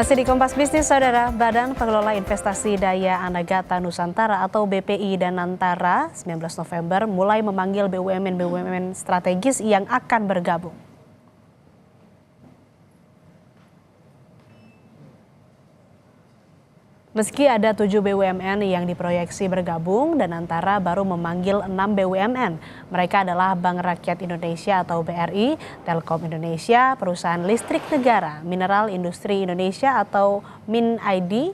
Masih di Kompas Bisnis, Saudara. Badan Pengelola Investasi Daya Anagata Nusantara atau BPI Danantara 19 November mulai memanggil BUMN-BUMN strategis yang akan bergabung. Meski ada 7 BUMN yang diproyeksi bergabung, Danantara baru memanggil 6 BUMN. Mereka adalah Bank Rakyat Indonesia atau BRI, Telkom Indonesia, Perusahaan Listrik Negara, Mineral Industri Indonesia atau MINID,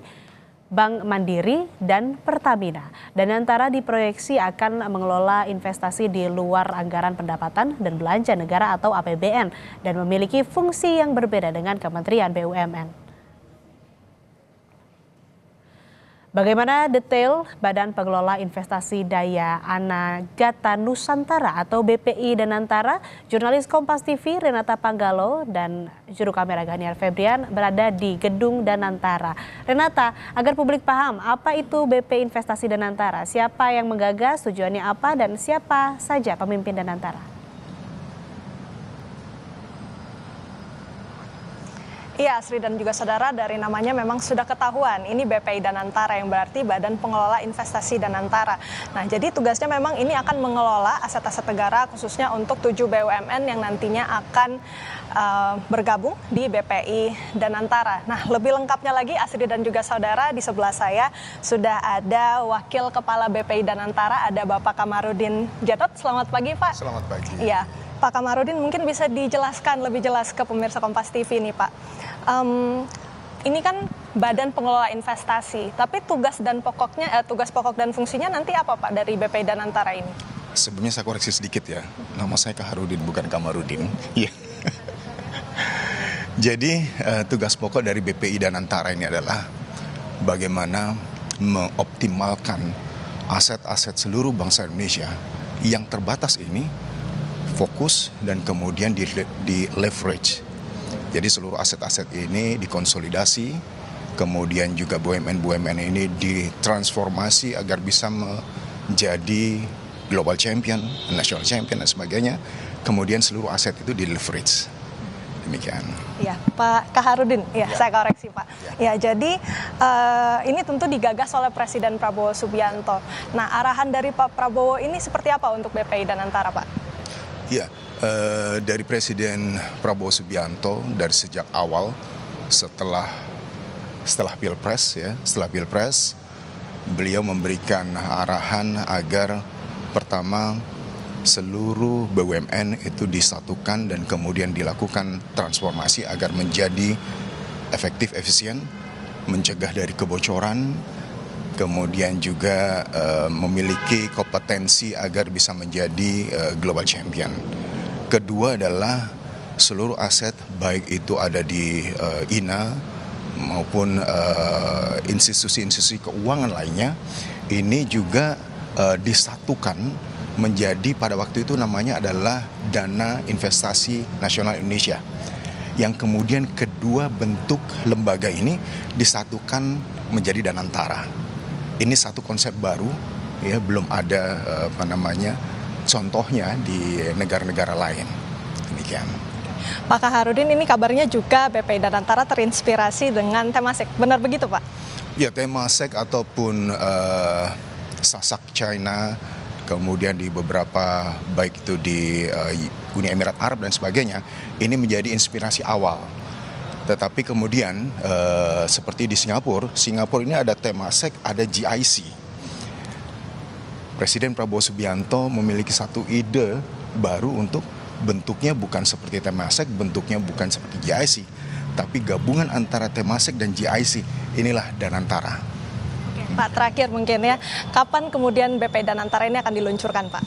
Bank Mandiri, dan Pertamina. Danantara diproyeksi akan mengelola investasi di luar anggaran pendapatan dan belanja negara atau APBN dan memiliki fungsi yang berbeda dengan Kementerian BUMN. Bagaimana detail Badan Pengelola Investasi Daya Anagata Nusantara atau BPI Danantara? Jurnalis Kompas TV Renata Panggalo dan juru kamera Ganiar Febrian berada di Gedung Danantara. Renata, agar publik paham apa itu BPI Investasi Danantara, siapa yang menggagas, tujuannya apa, dan siapa saja pemimpin Danantara? Iya, Asri dan juga saudara, dari namanya memang sudah ketahuan. Ini BPI Danantara yang berarti Badan Pengelola Investasi Danantara. Nah, jadi tugasnya memang ini akan mengelola aset-aset negara khususnya untuk 7 BUMN yang nantinya akan bergabung di BPI Danantara. Nah, lebih lengkapnya lagi Asri dan juga saudara, di sebelah saya sudah ada Wakil Kepala BPI Danantara, ada Bapak Kamarudin Jatot. Selamat pagi, Pak. Selamat pagi. Iya, Pak Kamarudin mungkin bisa dijelaskan lebih jelas ke pemirsa Kompas TV nih, Pak. Ini kan Badan Pengelola Investasi, tapi tugas pokok dan fungsinya nanti apa, Pak, dari BPI Danantara ini? Sebelumnya saya koreksi sedikit ya, nama saya Kaharudin bukan Kamarudin. Iya. Jadi tugas pokok dari BPI Danantara ini adalah bagaimana mengoptimalkan aset-aset seluruh bangsa Indonesia yang terbatas ini fokus dan kemudian di leverage. Jadi seluruh aset-aset ini dikonsolidasi, kemudian juga BUMN-BUMN ini ditransformasi agar bisa menjadi global champion, national champion dan sebagainya. Kemudian seluruh aset itu di leverage. Demikian. Ya, Pak Kaharudin, ya, saya koreksi, Pak. Ya, jadi ini tentu digagas oleh Presiden Prabowo Subianto. Nah, arahan dari Pak Prabowo ini seperti apa untuk BPI Danantara, Pak? Ya, dari Presiden Prabowo Subianto dari sejak awal setelah Pilpres beliau memberikan arahan agar pertama seluruh BUMN itu disatukan dan kemudian dilakukan transformasi agar menjadi efektif, efisien, mencegah dari kebocoran, kemudian juga memiliki kompetensi agar bisa menjadi global champion. Kedua adalah seluruh aset baik itu ada di INA maupun institusi-institusi keuangan lainnya ini juga disatukan menjadi pada waktu itu namanya adalah Dana Investasi Nasional Indonesia. Yang kemudian kedua bentuk lembaga ini disatukan menjadi Danantara. Ini satu konsep baru, ya, belum ada contohnya di negara-negara lain. Demikian. Pak Kaharudin, ini kabarnya juga BPI Danantara terinspirasi dengan Temasek. Benar begitu, Pak? Ya, Temasek ataupun Sasak China, kemudian di beberapa baik itu di Uni Emirat Arab dan sebagainya, ini menjadi inspirasi awal. Tetapi kemudian seperti di Singapura ini ada Temasek, ada GIC. Presiden Prabowo Subianto memiliki satu ide baru untuk bentuknya bukan seperti Temasek, bentuknya bukan seperti GIC, tapi gabungan antara Temasek dan GIC. Inilah Danantara. Oke, Pak, terakhir mungkin ya, kapan kemudian BPI Danantara ini akan diluncurkan, Pak?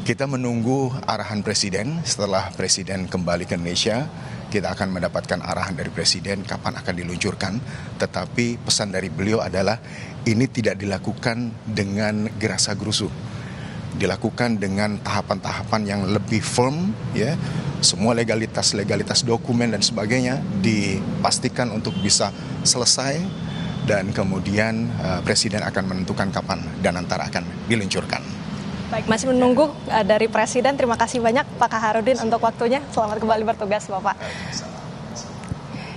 Kita menunggu arahan Presiden. Setelah Presiden kembali ke Indonesia, kita akan mendapatkan arahan dari Presiden kapan akan diluncurkan. Tetapi pesan dari beliau adalah ini tidak dilakukan dengan gerasa-gerusu. Dilakukan dengan tahapan-tahapan yang lebih firm, ya. Semua legalitas dokumen dan sebagainya dipastikan untuk bisa selesai dan kemudian Presiden akan menentukan kapan Danantara akan diluncurkan. Baik, masih menunggu dari Presiden. Terima kasih banyak Pak Kaharudin untuk waktunya. Selamat kembali bertugas, Bapak.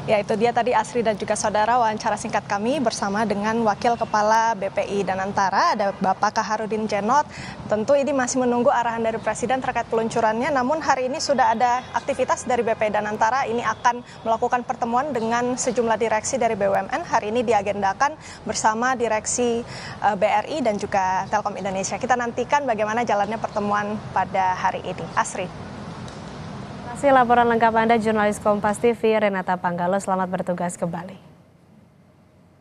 Ya, itu dia tadi Asri dan juga saudara wawancara singkat kami bersama dengan Wakil Kepala BPI Danantara, ada Bapak Kaharudin Jenot. Tentu ini masih menunggu arahan dari Presiden terkait peluncurannya, namun hari ini sudah ada aktivitas dari BPI Danantara. Ini akan melakukan pertemuan dengan sejumlah direksi dari BUMN. Hari ini diagendakan bersama direksi BRI dan juga Telkom Indonesia. Kita nantikan bagaimana jalannya pertemuan pada hari ini. Asri. Terima kasih laporan lengkap Anda, jurnalis Kompas TV Renata Panggalo. Selamat bertugas kembali.